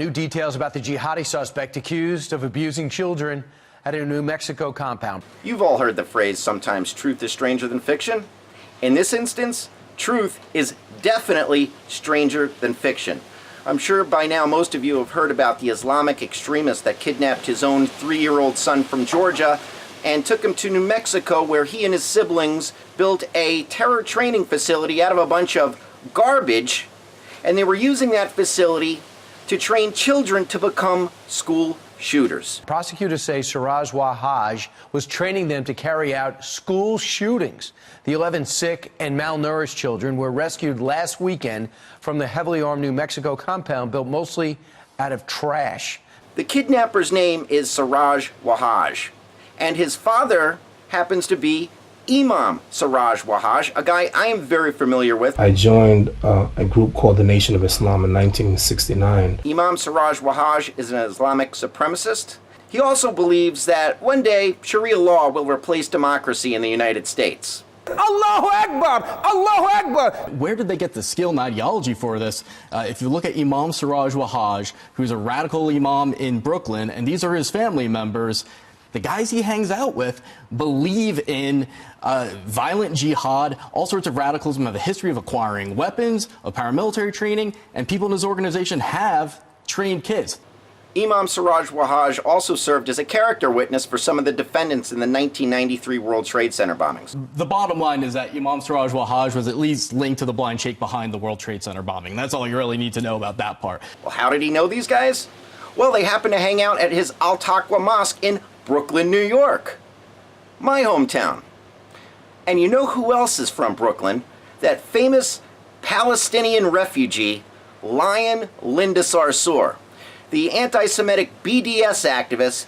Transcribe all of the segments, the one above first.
New details about the jihadi suspect accused of abusing children at a New Mexico compound. You've all heard the phrase, sometimes truth is stranger than fiction. In this instance, truth is definitely stranger than fiction. I'm sure by now most of you have heard about the Islamic extremist that kidnapped his own 3-year-old son from Georgia and took him to New Mexico, where he and his siblings built a terror training facility out of a bunch of garbage, and they were using that facility to train children to become school shooters. Prosecutors say Siraj Wahaj was training them to carry out school shootings. The 11 sick and malnourished children were rescued last weekend from the heavily armed New Mexico compound built mostly out of trash. The kidnapper's name is Siraj Wahaj, and his father happens to be Imam Siraj Wahaj, a guy I am very familiar with. I joined a group called the Nation of Islam in 1969. Imam Siraj Wahaj is an Islamic supremacist. He also believes that one day Sharia law will replace democracy in the United States. Allahu Akbar! Allahu Akbar! Where did they get the skill and ideology for this? If you look at Imam Siraj Wahaj, who's a radical imam in Brooklyn, and these are his family members, the guys he hangs out with believe in violent jihad, all sorts of radicalism, have a history of acquiring weapons, of paramilitary training, and people in his organization have trained kids. Imam Siraj Wahaj also served as a character witness for some of the defendants in the 1993 World Trade Center bombings. The bottom line is that Imam Siraj Wahaj was at least linked to the Blind Sheikh behind the World Trade Center bombing. That's all you really need to know about that part. Well, how did he know these guys? Well, they happened to hang out at his Al-Taqwa Mosque in Brooklyn, New York, my hometown. And you know who else is from Brooklyn? That famous Palestinian refugee, Linda Sarsour. The anti-Semitic BDS activist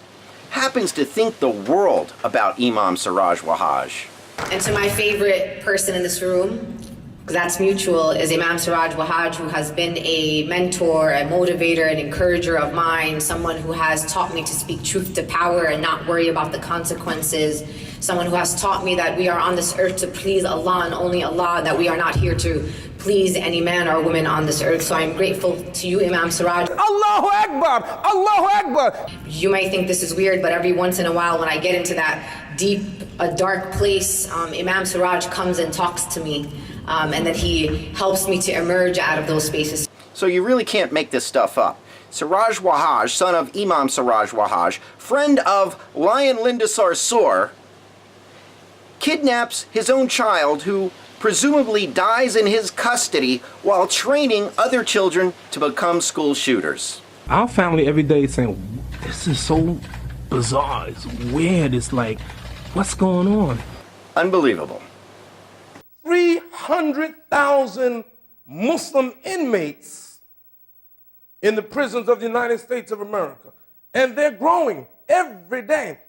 happens to think the world about Imam Siraj Wahaj. And to my favorite person in this room, because that's mutual, is Imam Siraj Wahaj, who has been a mentor, a motivator, an encourager of mine, someone who has taught me to speak truth to power and not worry about the consequences, someone who has taught me that we are on this earth to please Allah and only Allah, that we are not here to please any man or woman on this earth. So I'm grateful to you, Imam Siraj. Allahu Akbar! Allahu Akbar! You might think this is weird, but every once in a while when I get into that deep, a dark place, Imam Suraj comes and talks to me, and that he helps me to emerge out of those spaces. So you really can't make this stuff up. Siraj Wahaj, son of Imam Siraj Wahaj, friend of Lyin Linda Sarsour, kidnaps his own child, who presumably dies in his custody while training other children to become school shooters. Our family every day is saying, this is so bizarre, it's weird, it's like, what's going on? Unbelievable. 300,000 Muslim inmates in the prisons of the United States of America. And they're growing every day.